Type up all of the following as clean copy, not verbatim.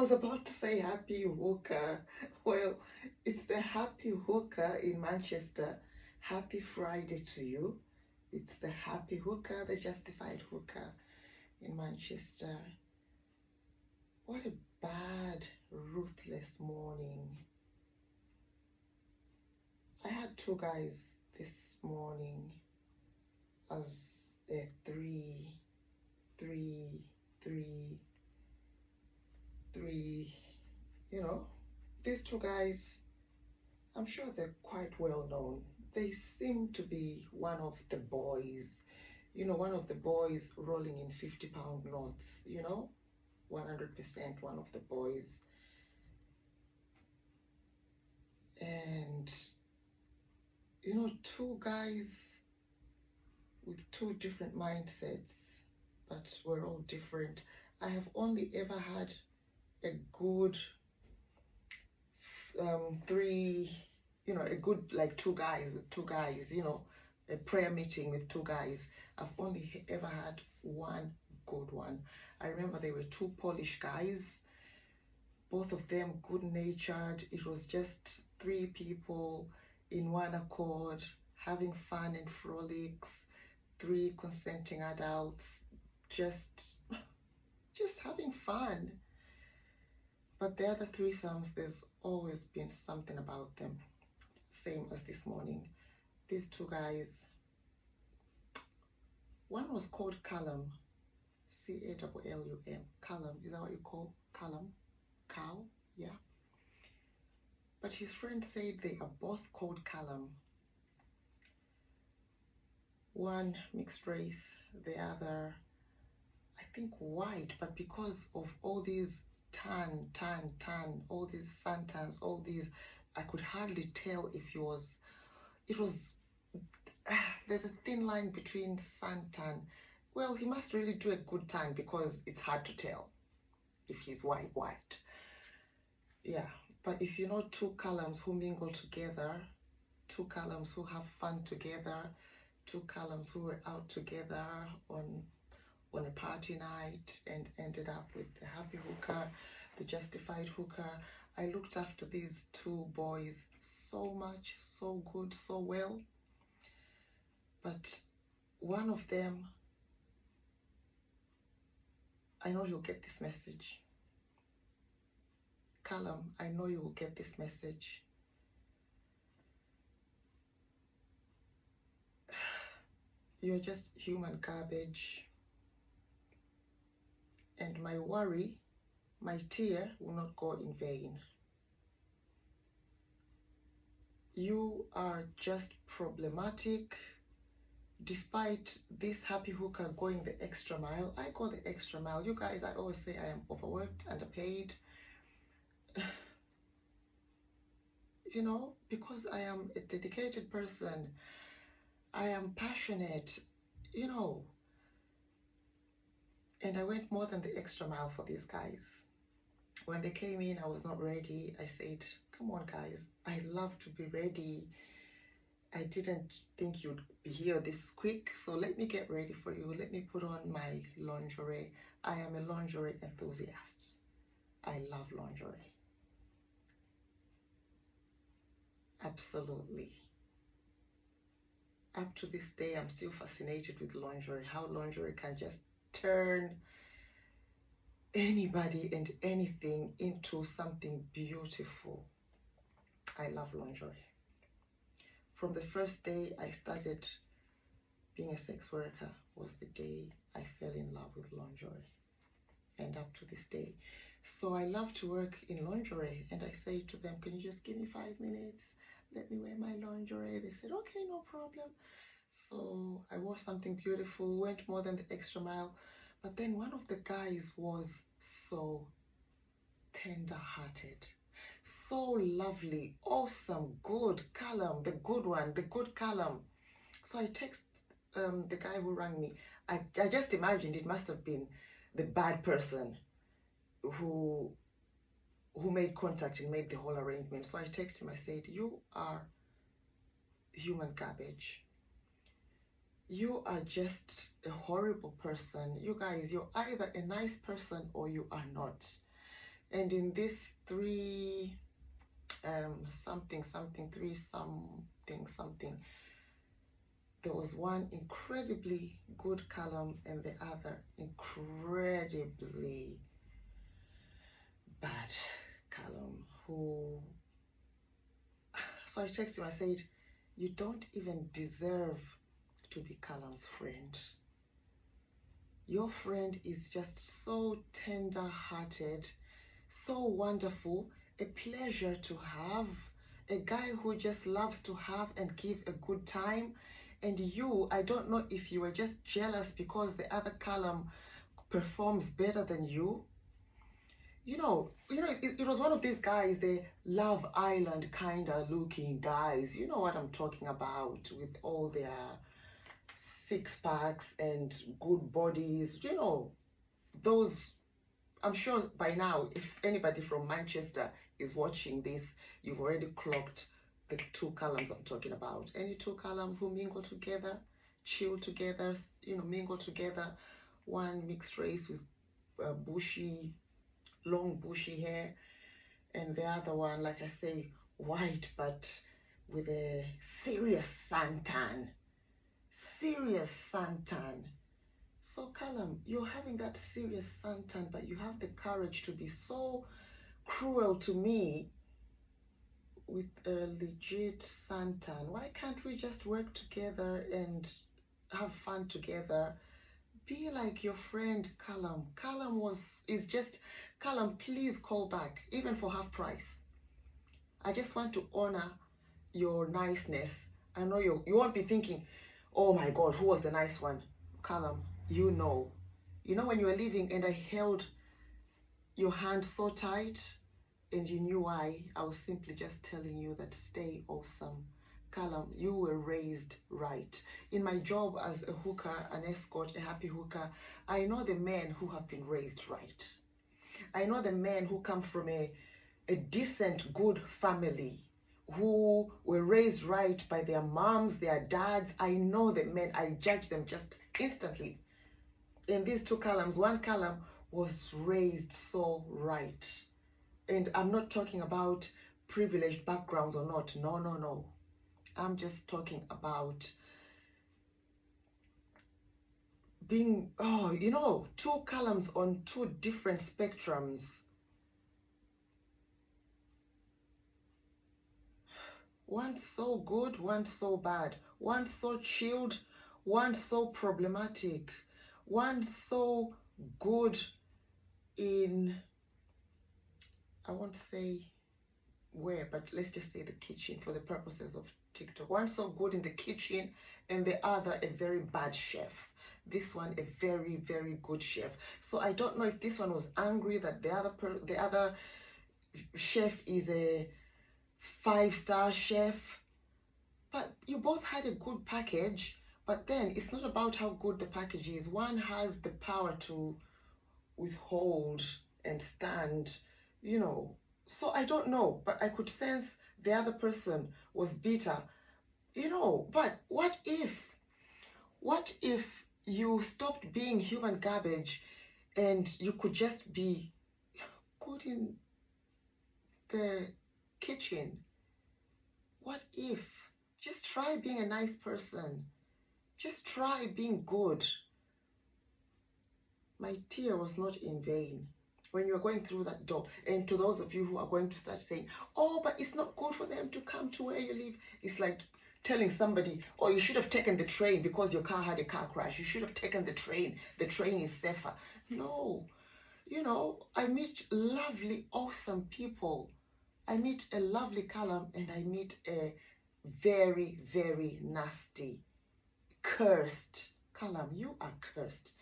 was about to say happy hooker. Well, it's the happy hooker in Manchester. Happy Friday to you. It's the happy hooker, the justified hooker in Manchester. What a bad, ruthless morning. I had two guys this morning as a three, these two guys, I'm sure they're quite well known. They seem to be one of the boys, one of the boys rolling in 50-pound notes, 100% one of the boys. And, two guys with two different mindsets, but we're all different. I have only ever had a good a good like two guys with two guys, a prayer meeting with two guys. I've only ever had one good one. I remember they were two Polish guys, both of them good-natured. It was just three people in one accord, having fun and frolics, three consenting adults, just having fun. But the other threesomes, there's always been something about them. Same as this morning. These two guys, one was called Callum, Callum. Callum, is that what you call Callum? Cal, yeah. But his friend said they are both called Callum. One mixed race, the other, I think, white, but because of all these tan, all these suntans, all these, I could hardly tell if there's a thin line between suntan. Well, he must really do a good tan because it's hard to tell if he's white. Yeah, but if you know two Callums who mingle together, two Callums who have fun together, two Callums who were out together on a party night and ended up with the happy hooker, the justified hooker. I looked after these two boys so much, so good, so well. But one of them, I know you'll get this message. Callum, I know you will get this message. You're just human garbage. And my worry, my tear will not go in vain. You are just problematic. Despite this happy hooker going the extra mile, I go the extra mile. You guys, I always say I am overworked, underpaid. Because I am a dedicated person. I am passionate, and I went more than the extra mile for these guys. When they came in, I was not ready. I said, come on, guys, I love to be ready. I didn't think you'd be here this quick, so let me get ready for you. Let me put on my lingerie. I am a lingerie enthusiast. I love lingerie. Absolutely. Up to this day, I'm still fascinated with lingerie, how lingerie can just turn anybody and anything into something beautiful. I love lingerie. From the first day I started being a sex worker was the day I fell in love with lingerie, and up to this day. So I love to work in lingerie, and I say to them, can you just give me 5 minutes? Let me wear my lingerie. They said, okay, no problem. So I wore something beautiful, went more than the extra mile. But then one of the guys was so tender-hearted, so lovely, awesome, good, Callum, the good one, the good Callum. So I text the guy who rang me. I just imagined it must have been the bad person who made contact and made the whole arrangement. So I texted him, I said, you are human garbage. You are just a horrible person. You guys, you're either a nice person or you are not. And in this three something, there was one incredibly good Callum and the other incredibly bad Callum, who, so I texted him, I said, you don't even deserve to be Callum's friend. Your friend is just so tender-hearted, so wonderful, a pleasure to have, a guy who just loves to have and give a good time. And you, I don't know if you were just jealous because the other Callum performs better than you. It was one of these guys, the Love Island kind of looking guys. You know what I'm talking about, with all their six packs and good bodies. Those, I'm sure by now, if anybody from Manchester is watching this, you've already clocked the two Callums I'm talking about. Any two Callums who mingle together, chill together, mingle together. One mixed race with long bushy hair, and the other one, like I say, white but with a serious suntan. So Callum, you're having that serious suntan, but you have the courage to be so cruel to me with a legit suntan. Why can't we just work together and have fun together? Be like your friend Callum. Callum, please call back, even for half price. I just want to honor your niceness. I know you won't be thinking, oh my God, who was the nice one? Callum, you know when you were leaving and I held your hand so tight and you knew why. I was simply just telling you that stay awesome. Callum, you were raised right. In my job as a hooker, an escort, a happy hooker, I know the men who have been raised right. I know the men who come from a decent, good family, who were raised right by their moms, their dads. I know the men, I judge them just instantly. In these two Callums, one Callum was raised so right. And I'm not talking about privileged backgrounds or not. No. I'm just talking about being, two Callums on two different spectrums. One so good, one so bad. One so chilled, one so problematic. One so good in, I won't say where, but let's just say the kitchen for the purposes of TikTok. One so good in the kitchen and the other a very bad chef. This one a very, very good chef. So I don't know if this one was angry that the other chef is a 5-star chef, but you both had a good package. But then it's not about how good the package is. One has the power to withhold and stand, So I don't know, but I could sense the other person was bitter, But what if you stopped being human garbage and you could just be good in the kitchen? What if? Just try being a nice person. Just try being good. My tear was not in vain when you're going through that door. And to those of you who are going to start saying, oh, but it's not good for them to come to where you live. It's like telling somebody, oh, you should have taken the train because your car had a car crash. You should have taken the train. The train is safer. No. I meet lovely, awesome people. I meet a lovely Callum and I meet a very, very nasty, cursed Callum. You are cursed.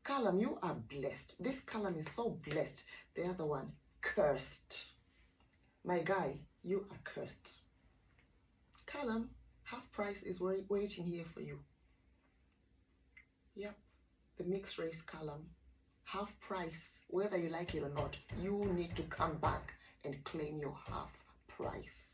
Callum, you are blessed. This Callum is so blessed. The other one, cursed. My guy, you are cursed. Callum, half price is waiting here for you. Yep, the mixed race Callum. Half price, whether you like it or not, you need to come back and claim your half price.